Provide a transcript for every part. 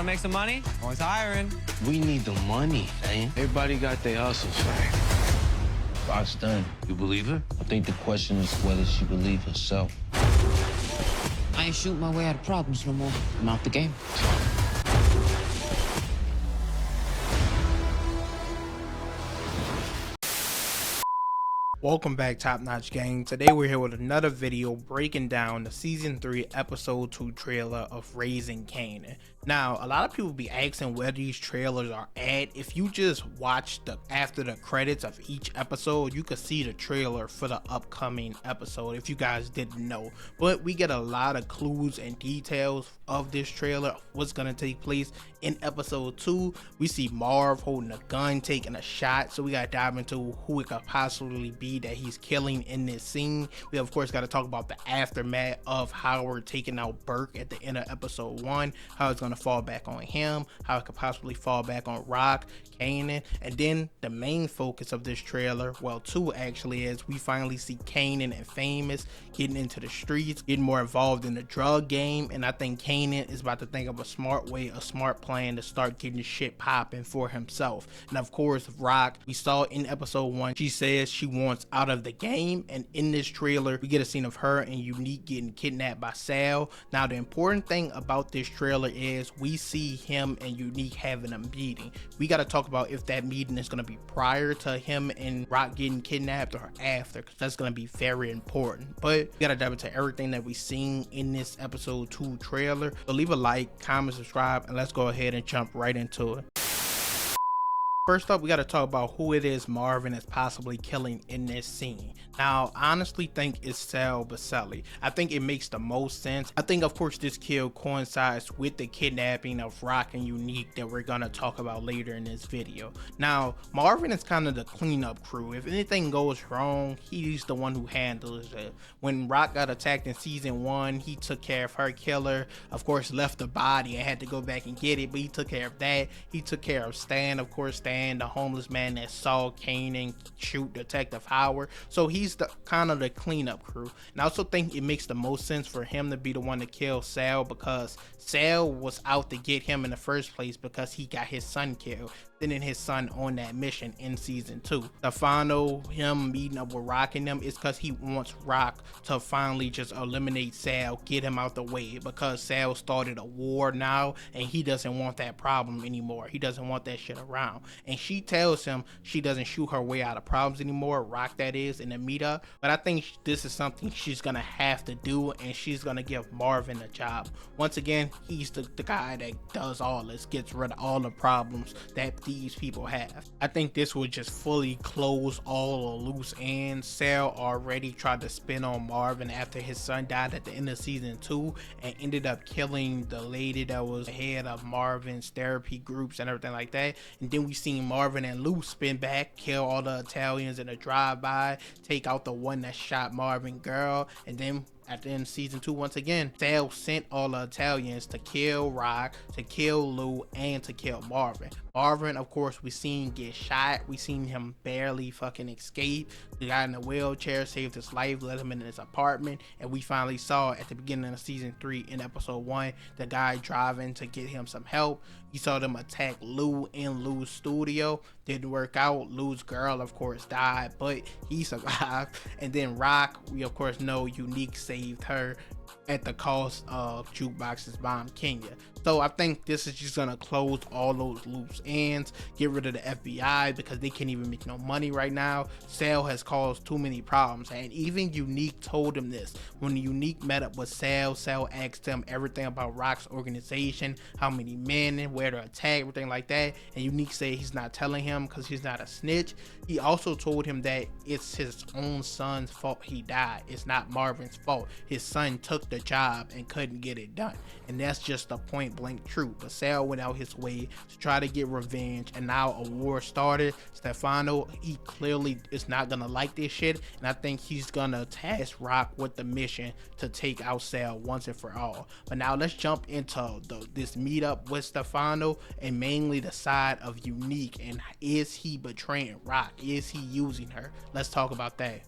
Wanna make some money? Always hiring. We need the money, man. Everybody got their hustles. Rock's done. You believe her? I think the question is whether she believes herself. I ain't shooting my way out of problems no more. I'm out the game. Welcome back, Top Notch Gang. Today we're here with another video breaking down the season 3 episode 2 trailer of Raising Kanan. Now, a lot of people be asking where these trailers are at. If you just watch after the credits of each episode, you can see the trailer for the upcoming episode if you guys didn't know. But we get a lot of clues and details of this trailer, what's gonna take place in episode 2. We see Marv holding a gun, taking a shot, so we gotta dive into who it could possibly be that he's killing in this scene. We of course got to talk about the aftermath of Howard taking out Burke at the end of episode 1, how it's going to fall back on him, how it could possibly fall back on Rock, Kanan, and then the main focus of this trailer, well, 2 actually, is we finally see Kanan and Famous getting into the streets, getting more involved in the drug game, and I think Kanan is about to think of a smart plan to start getting shit popping for himself. And of course, Rock, we saw in episode 1, she says she wants out of the game, and in this trailer we get a scene of her and Unique getting kidnapped by Sal. Now the important thing about this trailer is we see him and Unique having a meeting. We got to talk about if that meeting is going to be prior to him and Rock getting kidnapped or after, because that's going to be very important. But we got to dive into everything that we seen in this episode 2 trailer. So leave a like, comment, subscribe, and let's go ahead and jump right into it. First up, we got to talk about who it is Marvin is possibly killing in this scene. Now, I honestly think it's Sal Baselli. I think it makes the most sense. I think, of course, this kill coincides with the kidnapping of Rock and Unique that we're going to talk about later in this video. Now, Marvin is kind of the cleanup crew. If anything goes wrong, he's the one who handles it. When Rock got attacked in season 1, he took care of her killer. Of course, left the body and had to go back and get it, but he took care of that. He took care of Stan, of course, Stan, the homeless man that saw Kanan shoot Detective Howard. So he's the kind of the cleanup crew. And I also think it makes the most sense for him to be the one to kill Sal, because Sal was out to get him in the first place because he got his son killed, sending his son on that mission in season 2. The final him meeting up with Rock and them is because he wants Rock to finally just eliminate Sal, get him out the way, because Sal started a war now and he doesn't want that problem anymore. He doesn't want that shit around. And she tells him she doesn't shoot her way out of problems anymore, Rock that is, in the meetup. But I think this is something she's gonna have to do, and she's gonna give Marvin a job. Once again, he's the guy that does all this, gets rid of all the problems that these people have. I think this would just fully close all the loose ends. Sal already tried to spin on Marvin after his son died at the end of season 2 and ended up killing the lady that was head of Marvin's therapy groups and everything like that. And then we seen Marvin and Lou spin back, kill all the Italians in a drive-by, take out the one that shot Marvin girl, and then at the end of season 2, once again, Sal sent all the Italians to kill Rock, to kill Lou, and to kill Marvin. Marvin, of course, we seen get shot. We seen him barely fucking escape. The guy in the wheelchair saved his life, let him in his apartment, and we finally saw at the beginning of season 3 in episode 1, the guy driving to get him some help. You saw them attack Lou in Lou's studio. Didn't work out. Lou's girl, of course, died, but he survived. And then Rock, we of course know Unique saved her at the cost of Jukebox's bomb Kenya. So I think this is just gonna close all those loose ends, get rid of the FBI because they can't even make no money right now. Sal has caused too many problems, and even Unique told him this. When Unique met up with Sal, Sal asked him everything about Rock's organization, how many men and where to attack, everything like that, and Unique said he's not telling him because he's not a snitch. He also told him that it's his own son's fault he died. It's not Marvin's fault. His son took the job and couldn't get it done, and that's just the point blank truth. But Sal went out his way to try to get revenge, and now a war started. Stefano, he clearly is not gonna like this shit, and I think he's gonna task Rock with the mission to take out Sal once and for all. But now let's jump into this meetup with Stefano, and mainly the side of Unique, and is he betraying Rock? Is he using her? Let's talk about that.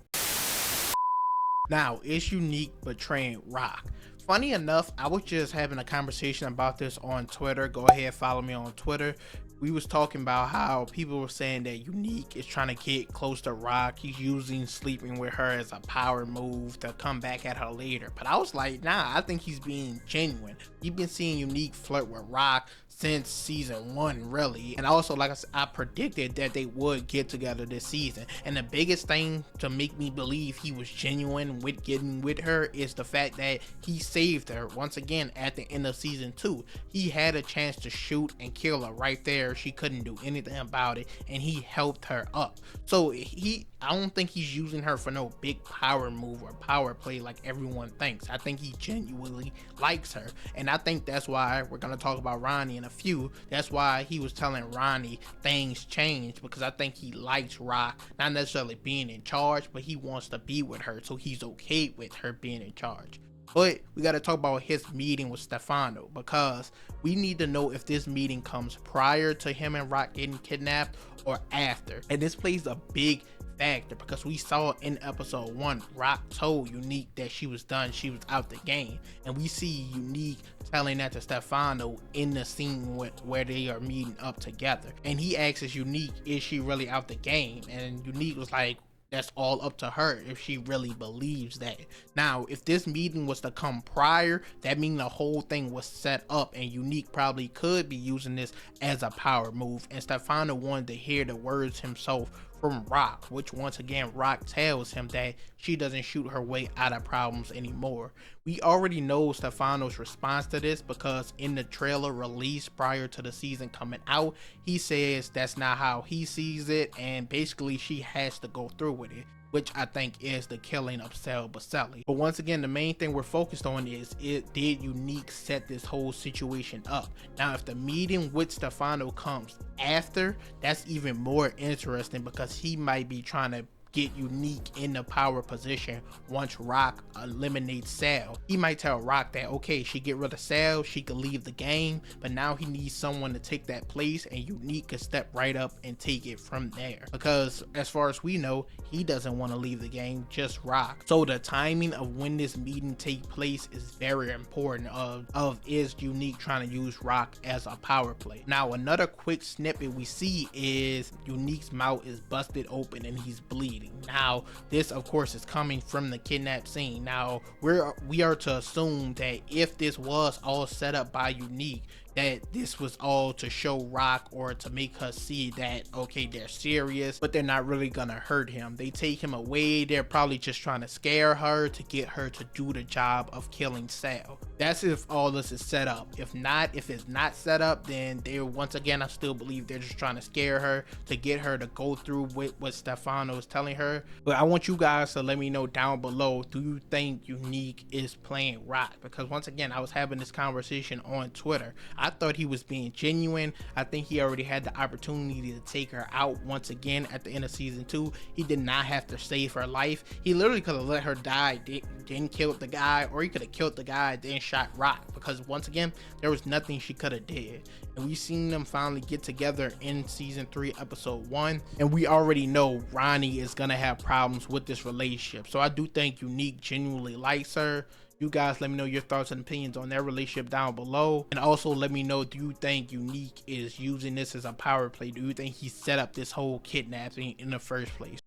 Now, is Unique betraying Rock? Funny enough, I was just having a conversation about this on Twitter. Go ahead, follow me on Twitter. We was talking about how people were saying that Unique is trying to get close to Rock. He's using sleeping with her as a power move to come back at her later. But I was like, nah, I think he's being genuine. You've been seeing Unique flirt with Rock since season 1, really. And also, like I said, I predicted that they would get together this season. And the biggest thing to make me believe he was genuine with getting with her is the fact that he saved her once again at the end of season 2. He had a chance to shoot and kill her right there. She couldn't do anything about it, and he helped her up. So I don't think he's using her for no big power move or power play like everyone thinks. I think he genuinely likes her, and I think that's why we're gonna talk about Ronnie in a few. That's why he was telling Ronnie things changed, because I think he likes Rock, not necessarily being in charge, but he wants to be with her, so he's okay with her being in charge. But we got to talk about his meeting with Stefano, because we need to know if this meeting comes prior to him and Rock getting kidnapped or after. And this plays a big factor, because we saw in episode 1, Rock told Unique that she was done, she was out the game. And we see Unique telling that to Stefano in the scene where they are meeting up together. And he asks Unique, is she really out the game? And Unique was like, that's all up to her if she really believes that. Now, if this meeting was to come prior, that means the whole thing was set up, and Unique probably could be using this as a power move. And Stefano wanted to hear the words himself from Rock, which once again Rock tells him that she doesn't shoot her way out of problems anymore. We already know Stefano's response to this, because in the trailer released prior to the season coming out, he says that's not how he sees it, and basically she has to go through with it, which I think is the killing of Sal Baselli. But once again, the main thing we're focused on is, did Unique set this whole situation up? Now, if the meeting with Stefano comes after, that's even more interesting, because he might be trying to get Unique in the power position once Rock eliminates Sal. He might tell Rock that, okay, she get rid of Sal, she could leave the game, but now he needs someone to take that place, and Unique could step right up and take it from there. Because as far as we know, he doesn't want to leave the game, just Rock. So the timing of when this meeting take place is very important of is Unique trying to use Rock as a power play. Now, another quick snippet we see is Unique's mouth is busted open and he's bleeding. Now, this of course is coming from the kidnap scene. Now, we are to assume that if this was all set up by Unique, that this was all to show Rock, or to make her see that, okay, they're serious, but they're not really gonna hurt him. They take him away, they're probably just trying to scare her to get her to do the job of killing Sal. That's if all this is set up. If it's not set up, then once again, I still believe they're just trying to scare her to get her to go through with what Stefano is telling her. But I want you guys to let me know down below, do you think Unique is playing Rock? Because once again, I was having this conversation on Twitter. I thought he was being genuine. I think he already had the opportunity to take her out once again at the end of season 2. He did not have to save her life. He literally could have let her die, didn't kill the guy, or he could have killed the guy, then shot Rock, because once again, there was nothing she could have did. And we seen them finally get together in season 3, episode 1, and we already know Ronnie is gonna have problems with this relationship. So I do think Unique genuinely likes her. You guys let me know your thoughts and opinions on their relationship down below. And also let me know, do you think Unique is using this as a power play? Do you think he set up this whole kidnapping in the first place?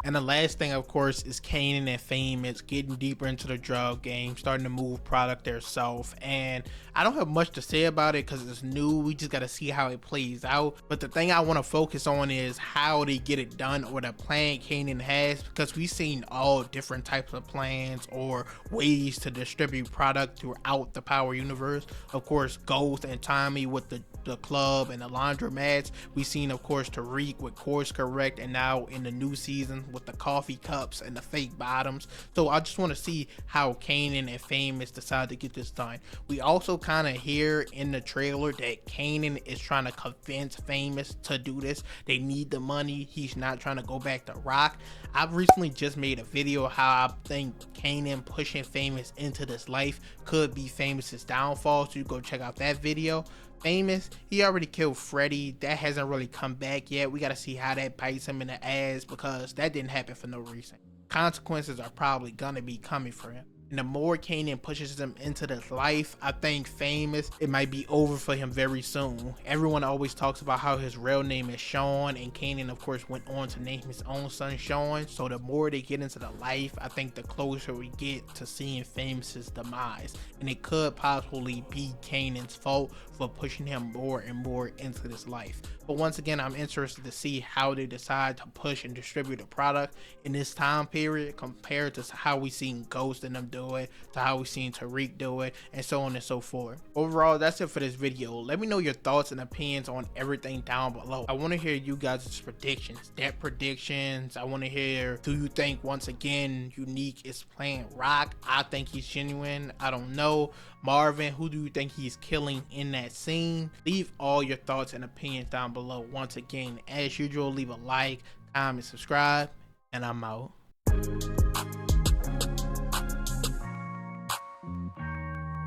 And the last thing, of course, is Kanan and Famous getting deeper into the drug game, starting to move product themselves. And I don't have much to say about it because it's new. We just got to see how it plays out. But the thing I want to focus on is how they get it done, or the plan Kanan has, because we've seen all different types of plans or ways to distribute product throughout the Power universe. Of course, Ghost and Tommy with the club and the laundromats. We've seen, of course, Tariq with Course Correct, and now in the new season with the coffee cups and the fake bottoms. So I just want to see how Kanan and Famous decide to get this done. We also kind of hear in the trailer that Kanan is trying to convince Famous to do this. They need the money. He's not trying to go back to Rock. I've recently just made a video how I think Kanan pushing Famous into this life could be Famous's downfall, so you go check out that video. Famous, he already killed Freddy. That hasn't really come back yet. We got to see how that bites him in the ass, because that didn't happen for no reason. Consequences are probably gonna be coming for him. And the more Kanan pushes him into this life, I think it might be over for him very soon. Everyone always talks about how his real name is Sean, and Kanan of course went on to name his own son Sean. So the more they get into the life, I think the closer we get to seeing Famous's demise. And it could possibly be Kanan's fault for pushing him more and more into this life. But once again, I'm interested to see how they decide to push and distribute the product in this time period compared to how we seen Ghost and them do it, to how we seen Tariq do it, and so on and so forth. Overall, that's it for this video. Let me know your thoughts and opinions on everything down below. I want to hear you guys' predictions, debt predictions. I want to hear, do you think once again Unique is playing Rock? I think he's genuine. I don't know. Marvin, who do you think he's killing in that scene? Leave all your thoughts and opinions down below. Once again, as usual, leave a like, comment, subscribe, and I'm out.